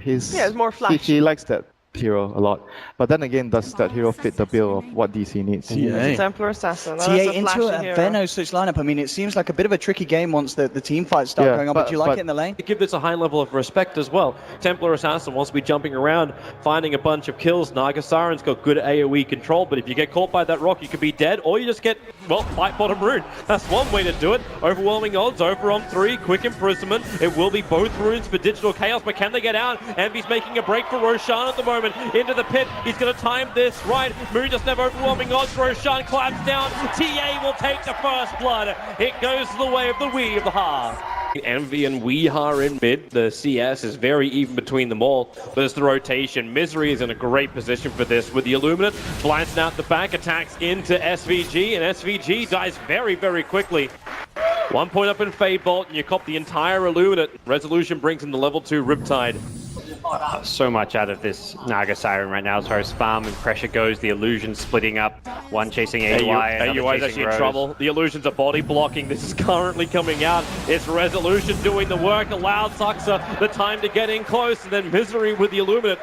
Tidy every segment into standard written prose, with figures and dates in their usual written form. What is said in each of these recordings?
it's more flashy. He likes that hero a lot, but then again, does that hero fit the bill of what DC needs? It's Templar Assassin. TA into a Veno switch lineup. I mean, it seems like a bit of a tricky game once the team fights start going on, but do you like it in the lane? Give this a high level of respect as well. Templar Assassin wants to be jumping around, finding a bunch of kills. Naga Siren's got good AoE control, but if you get caught by that rock, you could be dead, or you just get, well, fight bottom rune. That's one way to do it. Overwhelming odds, over on 3, quick imprisonment. It will be both runes for Digital Chaos, but can they get out? ENVY's making a break for Roshan at the moment. Into the pit. He's going to time this right. Moon doesn't have overwhelming odds. Roshan claps down. TA will take the first blood. It goes the way of the Wii of the Ha. ENVY and WeeHa in mid. The CS is very even between them all. There's the rotation. Misery is in a great position for this with the Illuminate. Blinds out the back, attacks into SVG, and SVG dies very, very quickly. 1 point up in Fadebolt, and you cop the entire Illuminate. Resolution brings in the level 2 Riptide. So much out of this Naga Siren right now as far as farm and pressure goes. The Illusion splitting up, one chasing AUI, AUI is actually in trouble. The Illusions are body blocking. This is currently coming out. It's Resolution doing the work, allowed Saksa the time to get in close, and then Misery with the Illuminate.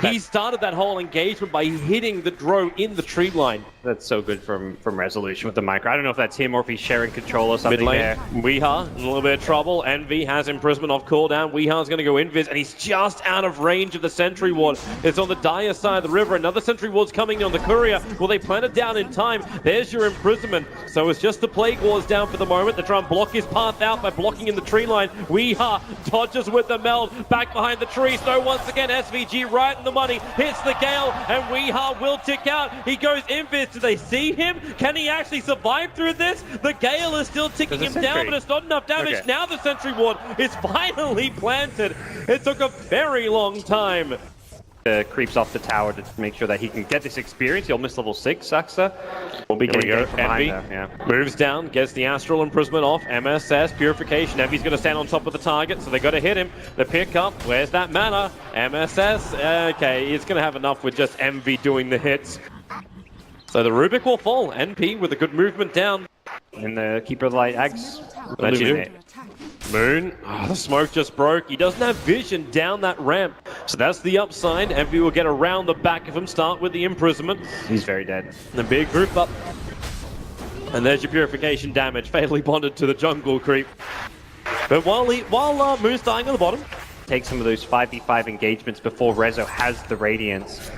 He started that whole engagement by hitting the drone in the tree line. That's so good from Resolution with the micro. I don't know if that's him or if he's sharing control or something Mid lane, there. WeeHa in a little bit of trouble. ENVY has imprisonment off cooldown. WeeHa's going to go invis, and he's just out of range of the sentry ward. It's on the dire side of the river. Another sentry ward's coming on the courier. Will they plant it down in time? There's your imprisonment. So it's just the Plague Wars down for the moment. They're trying to block his path out by blocking in the tree line. WeeHa dodges with the meld. Back behind the tree. Snow once again. SVG right in the money. Hits the Gale, and WeeHa will tick out. He goes invis. Do they see him? Can he actually survive through this? The Gale is still ticking him down, but it's not enough damage. Okay. Now the sentry ward is finally planted. It took a very long time. Creeps off the tower to make sure that he can get this experience. He'll miss level 6, Saksa. Will be getting from behind there. Yeah. Moves down, gets the Astral Imprisonment off. MSS, Purification. ENVY's going to stand on top of the target, so they got to hit him. The pick up, where's that mana? MSS, okay, he's going to have enough with just ENVY doing the hits. So the Rubik will fall. NP with a good movement down. And the Keeper of the Light Axe. Moon, the smoke just broke. He doesn't have vision down that ramp. So that's the upside. ENVY will get around the back of him, start with the imprisonment. He's very dead. The big group up. And there's your purification damage, fatally bonded to the jungle creep. But while Moon's dying on the bottom, take some of those 5v5 engagements before Rezo has the Radiance.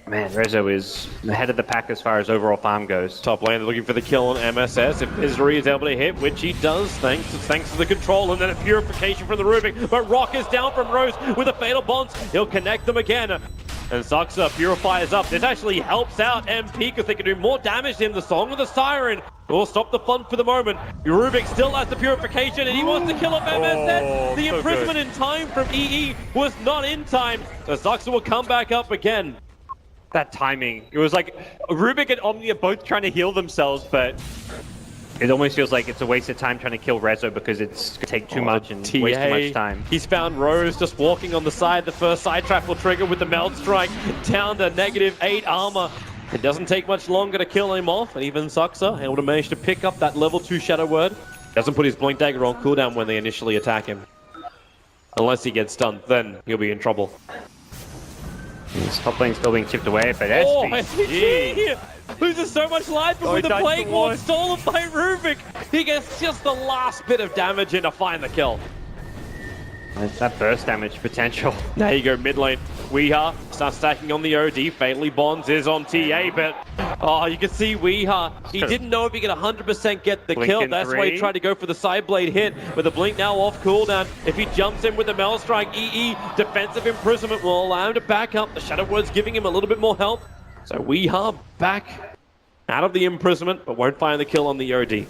Man, Rezo is ahead of the pack as far as overall farm goes. Top lane looking for the kill on MSS. If Misery is able to hit, which he does, thanks to the control, and then a purification from the Rubik. But Rock is down from Rose with a fatal bonds. He'll connect them again. And Saksa purifies up. This actually helps out MP because they can do more damage to him. The Song of the Siren will stop the fun for the moment. Rubik still has the purification, and he wants to kill off MSS. The imprisonment in time from EE was not in time. So Saksa will come back up again. That timing. It was like Rubik and Omni are both trying to heal themselves, but it almost feels like it's a waste of time trying to kill Rezo because it's going to take too much and waste too much time. He's found Rose just walking on the side. The first side trap will trigger with the Meld Strike down to -8 armor. It doesn't take much longer to kill him off, and even Saksa able to manage to pick up that level 2 Shadow Word. Doesn't put his Blink Dagger on cooldown when they initially attack him. Unless he gets stunned, then he'll be in trouble. His top lane still being chipped away, but SVG loses so much life before the Plague Ward stolen by Rubik. He gets just the last bit of damage in to find the kill. It's that burst damage potential. There you go, mid lane. WeeHa starts stacking on the OD. Fatally Bonds is on TA, but you can see WeeHa. He didn't know if he could 100% get the kill. That's why he tried to go for the side blade hit. With the blink now off cooldown. If he jumps in with the Mel Strike, EE defensive imprisonment will allow him to back up. The Shadow Word's giving him a little bit more help. So WeeHa back out of the imprisonment, but won't find the kill on the OD.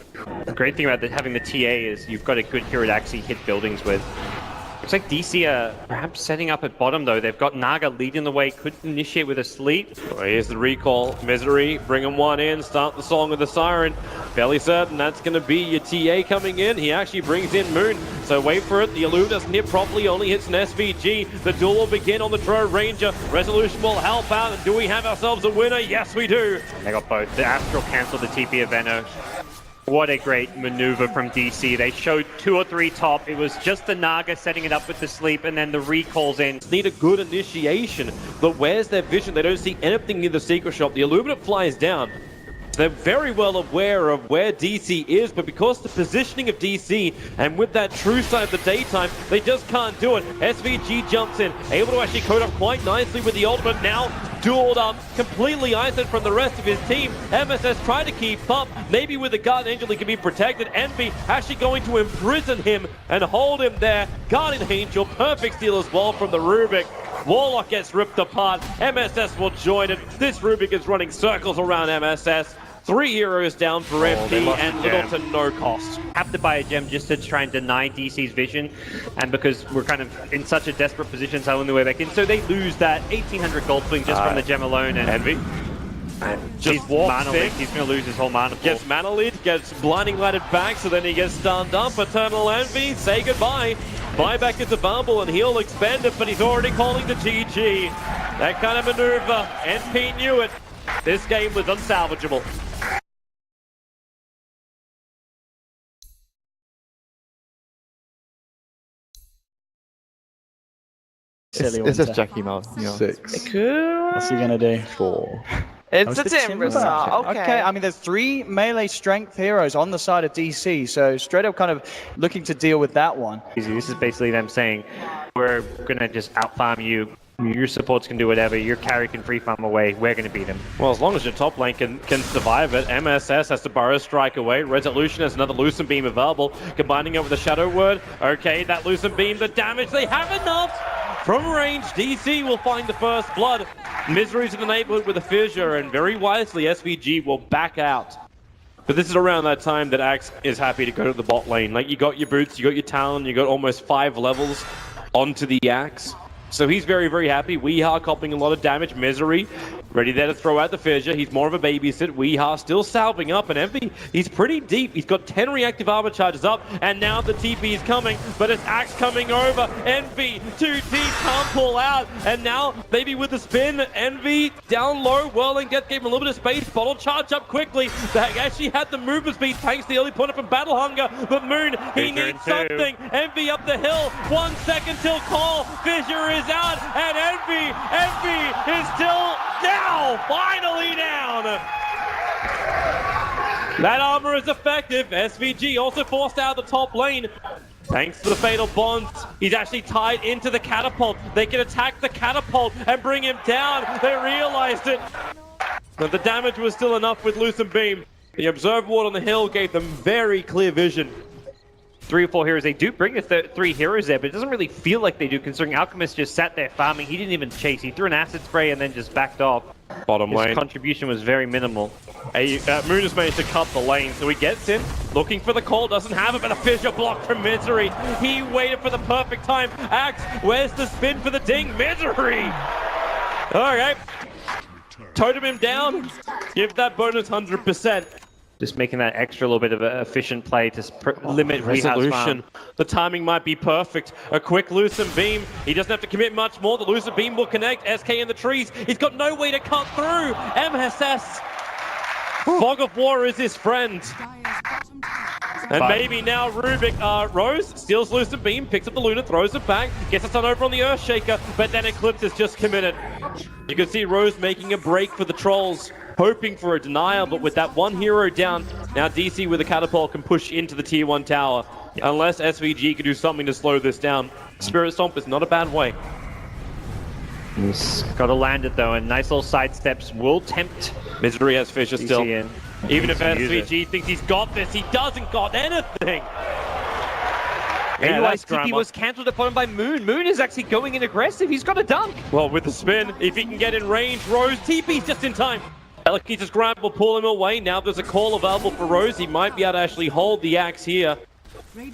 The great thing about having the TA is you've got a good hero to actually hit buildings with. Looks like DC are perhaps setting up at bottom though. They've got Naga leading the way, could initiate with a sleep. Well, here's the recall. Misery, bring him one in, start the Song of the Siren. Fairly certain that's going to be your TA coming in. He actually brings in Moon, so wait for it. The Illum doesn't hit properly, only hits an SVG. The duel will begin on the Drow Ranger. Resolution will help out, and do we have ourselves a winner? Yes, we do. They got both. The Astral cancelled the TP of Veno. What a great maneuver from DC. They showed 2 or 3 top. It was just the Naga setting it up with the sleep, and then the recalls in. Need a good initiation, but where's their vision? They don't see anything near the secret shop. The Illuminate flies down. They're very well aware of where DC is, but because the positioning of DC and with that true side of the daytime, they just can't do it. SVG jumps in, able to actually code up quite nicely with the ultimate, now dueled up, completely isolated from the rest of his team. MSS trying to keep up, maybe with the Guardian Angel he can be protected. Envy actually going to imprison him and hold him there. Guardian Angel, perfect steal as well from the Rubik. Warlock gets ripped apart, MSS will join it. This Rubik is running circles around MSS. 3 heroes down for MP and little to no cost. Have to buy a gem just to try and deny DC's vision, and because we're kind of in such a desperate position selling the way back in, so they lose that 1800 gold swing just from the gem alone. And Envy just mana lead. He's going to lose his whole mana pool. Gets mana lead, gets blinding lighted back, so then he gets stunned up. EternaLEnVy, say goodbye. Buyback is available and he'll expend it, but he's already calling the GG. That kind of maneuver, NP knew it. This game was unsalvageable. It's just Jackie now. You know. 6. What's he gonna do? 4. It's a Timber Saw. Okay. I mean, there's 3 melee strength heroes on the side of DC, so straight up kind of looking to deal with that one. This is basically them saying, we're gonna just out-farm you. Your supports can do whatever, your carry can free farm away, we're going to beat him. Well, as long as your top lane can survive it, MSS has to Burrow Strike away, Resolution has another Lucent Beam available, combining it with the Shadow Word. Okay, that Lucent Beam, the damage, they have enough! From range, DC will find the first blood. Misery's in the neighborhood with a fissure, and very wisely, SVG will back out. But this is around that time that Axe is happy to go to the bot lane. Like, you got your boots, you got your Talon, you got almost 5 levels onto the Axe. So he's very, very happy. Weeha copying a lot of damage. Misery ready there to throw out the fissure. He's more of a babysit. Weeha still salving up, and Envy, he's pretty deep. He's got 10 reactive armor charges up, and now the TP is coming, but it's Axe coming over. Envy, 2 deep, can't pull out, and now maybe with the spin, Envy down low. Whirling Death gave him a little bit of space. Bottle charge up quickly. They actually had the movement speed thanks to the early point up from Battle Hunger, but Moon, he needs something. Envy up the hill. 1 second till call. Fissure is out, and Envy is still down. Finally down. That armor is effective. SVG also forced out of the top lane. Thanks to the Fatal Bonds, he's actually tied into the catapult. They can attack the catapult and bring him down. They realized it. But the damage was still enough with Lucent Beam. The Observe Ward on the hill gave them very clear vision. 3 or 4 heroes. They do bring 3 heroes there, but it doesn't really feel like they do, considering Alchemist just sat there farming. He didn't even chase. He threw an acid spray and then just backed off. Bottom lane. His contribution was very minimal. Moon has managed to cut the lane, so he gets in, looking for the call, doesn't have it, but a fissure block from Misery. He waited for the perfect time. Axe, where's the spin for the ding? Misery! Alright. Totem him down. Give that bonus 100%. Just making that extra little bit of an efficient play to limit Resolution. The timing might be perfect. A quick Lucent Beam. He doesn't have to commit much more. The Lucent Beam will connect. SK in the trees. He's got no way to cut through. MSS. Fog of War is his friend. And maybe now Rubik, Rose steals Lucent Beam, picks up the Luna, throws it back, gets it on over on the Earthshaker, but then Eclipse is just committed. You can see Rose making a break for the trolls, hoping for a denial, but with that 1 hero down, now DC with a catapult can push into the tier 1 tower. Unless SVG can do something to slow this down. Spirit Stomp is not a bad way. He's got to land it though, and nice little sidesteps will tempt. Misery has Fissure still. in. Even if SVG thinks he's got this, he doesn't got anything. Yeah, TP was cancelled upon him by Moon. Moon is actually going in aggressive. He's got a dunk. Well, with the spin, if he can get in range, Rose TP's just in time. Telekinesis Grind will pull him away. Now there's a call available for Rose. He might be able to actually hold the Axe here.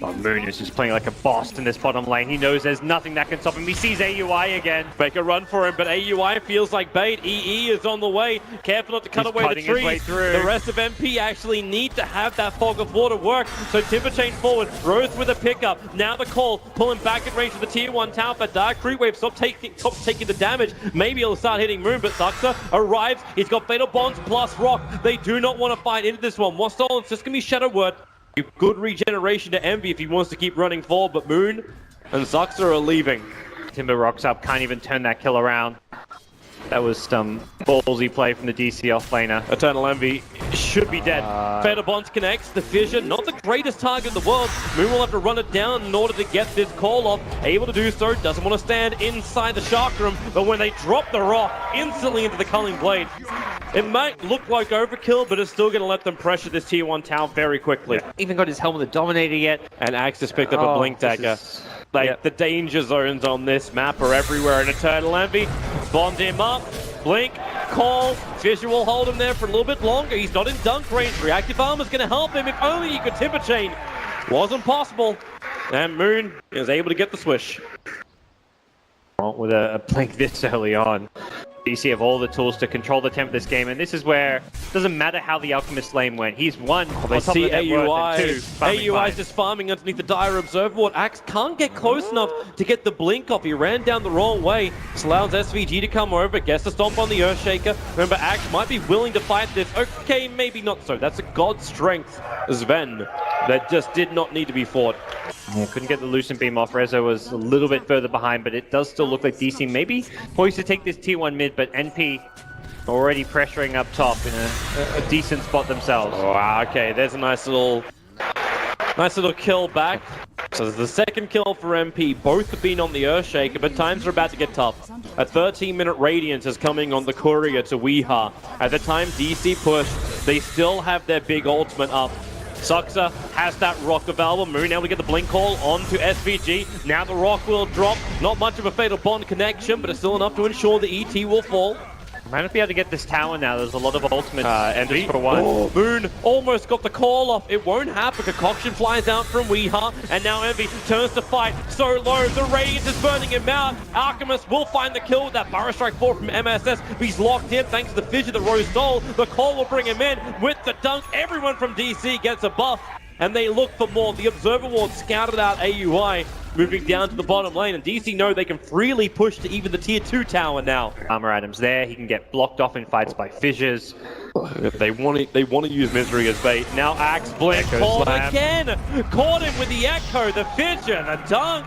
Oh, Moon is just playing like a boss in this bottom lane. He knows there's nothing that can stop him. He sees AUI again. Make a run for him, but AUI feels like bait. EE is on the way. Careful not to cut away the trees. The rest of MP actually need to have that fog of war to work. So Timberchain forward, Rose with a pickup. Now the call, pulling back in range of the tier 1 tower, but Dark Creep Wave stop taking the damage. Maybe he'll start hitting Moon, but Saksa arrives. He's got Fatal Bonds plus Rock. They do not want to fight into this one. What's all? It's just going to be Shadow Word. Good regeneration to Envy if he wants to keep running forward, but Moon and Saksa are leaving. Timber rocks up, can't even turn that kill around. That was some ballsy play from the DC offlaner. EternaLEnVy should be dead. Fatal Bonds connects, the Fissure, not the greatest target in the world. Moon will have to run it down in order to get this call off. Able to do so, doesn't want to stand inside the Shark Room, but when they drop the rock instantly into the Culling Blade, it might look like overkill, but it's still going to let them pressure this tier 1 tower very quickly. Even got his helmet of Dominator yet. And Axe just picked up a Blink Dagger. The danger zones on this map are everywhere, and EternaLEnVy bond him up. Blink, call, Fissure will hold him there for a little bit longer. He's not in dunk range. Reactive Armor's going to help him. If only he could Timber Chain. Wasn't possible. And Moon is able to get the swish. With a Blink this early on. DC have all the tools to control the tempo of this game, and this is where it doesn't matter how the Alchemist lane went. He's one. They see AUI. AUI's just farming underneath the Dire Observer Ward. Axe can't get close enough to get the blink off. He ran down the wrong way. This allows SVG to come over. Gets to stomp on the Earthshaker. Remember, Axe might be willing to fight this. Okay, maybe not so. That's a God Strength Sven that just did not need to be fought. Yeah, couldn't get the Lucent Beam off. Rezo was a little bit further behind, but it does still look like DC maybe poised to take this tier 1 mid, but NP already pressuring up top in a decent spot themselves. Oh, wow, okay, there's a nice little kill back. So there's the second kill for MP. Both have been on the Earthshaker, but times are about to get tough. A 13-minute Radiance is coming on the Courier to Weeha. At the time DC push, they still have their big ultimate up. Saksa has that rock available. Moon able to get the blink call onto SVG. Now the rock will drop. Not much of a fatal bond connection, but it's still enough to ensure the ET will fall. Might not be able to get this tower now. There's a lot of ultimates. Envy for one. Oh, Moon almost got the call off. It won't happen. Concoction flies out from Weeha, and now Envy turns to fight. So low, the Radiance is burning him out. Alchemist will find the kill with that Burrow Strike 4 from MSS. He's locked in thanks to the Fissure that Rose stole. The call will bring him in with the dunk. Everyone from DC gets a buff, and they look for more. The Observer Ward scouted out AUI, moving down to the bottom lane, and DC know they can freely push to even the tier 2 tower now. Armor items there. He can get blocked off in fights by Fissures. They want to use Misery as bait. Now Axe Blink called again. Caught him with the Echo, the Fissure, the dunk.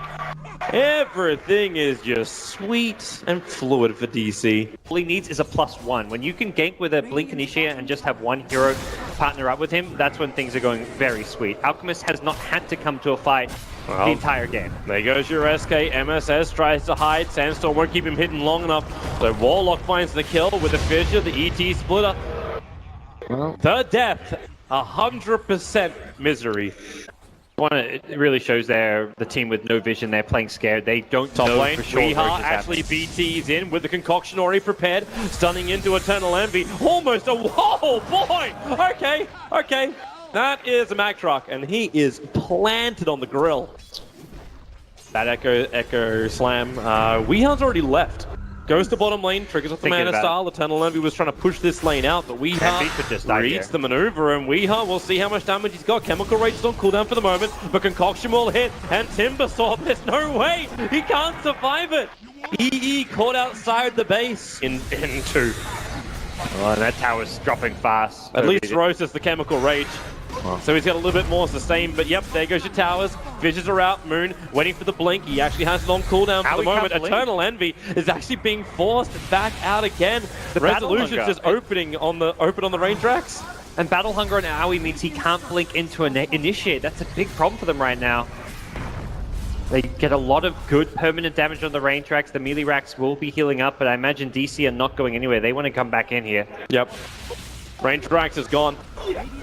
Everything is just sweet and fluid for DC. All he needs is a +1. When you can gank with a Blink Initiator and just have one hero partner up with him, that's when things are going very sweet. Alchemist has not had to come to a fight the entire game. There goes your SK. MSS tries to hide. Sandstorm won't keep him hidden long enough. So Warlock finds the kill with the Fissure, the ET splitter. The death, 100% Misery. It really shows the team with no vision. They're playing scared. They don't know for sure. Weeha actually BT's in with the concoction already prepared, stunning into EternaLEnVy. Almost a whoa, boy. Okay. That is a Mack truck, and he is planted on the grill. That Echo Slam. Weeha's already left. Goes to bottom lane, triggers off the Mana Style. EternaLEnVy was trying to push this lane out, but Weeha reads the maneuver, and Weeha will see how much damage he's got. Chemical Rage is on cooldown for the moment, but Concoction will hit, and Timbersaw, there's no way! He can't survive it! EE caught outside the base. In 2. Oh, and that tower's dropping fast. At least Rose has the Chemical Rage. So he's got a little bit more sustain, but yep, there goes your towers. Fissures are out. Moon waiting for the blink. He actually has long cooldown for the moment. EternaLEnVy is actually being forced back out again. The resolution's just open on the range racks. And Battle Hunger on Aoi means he can't blink into an initiate. That's a big problem for them right now. They get a lot of good permanent damage on the range tracks. The melee racks will be healing up, but I imagine DC are not going anywhere. They want to come back in here. Yep. Range Drax is gone.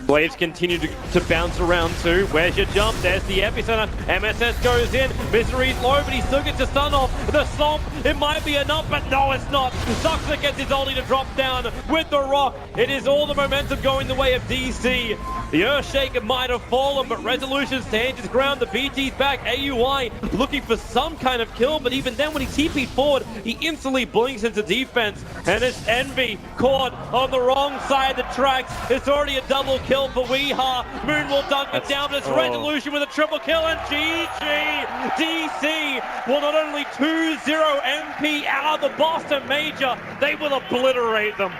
Blades continue to bounce around too. Where's your jump? There's the epicenter. MSS goes in. Misery's low, but he still gets a stun off. The Stomp, it might be enough, but no, it's not. Saksa gets his ulti to drop down with the rock. It is all the momentum going the way of DC. The Earthshaker might have fallen, but Resolution stands his ground. The BT's back. AUI looking for some kind of kill, but even then when he TP'd forward, he instantly blinks into defense. And it's Envy caught on the wrong side of the tracks. It's already a double kill for Weeha. Moon will dunk it down, but it's Resolution with a triple kill, and GG! DC will not only 2-0 MP out of the Boston Major, they will obliterate them.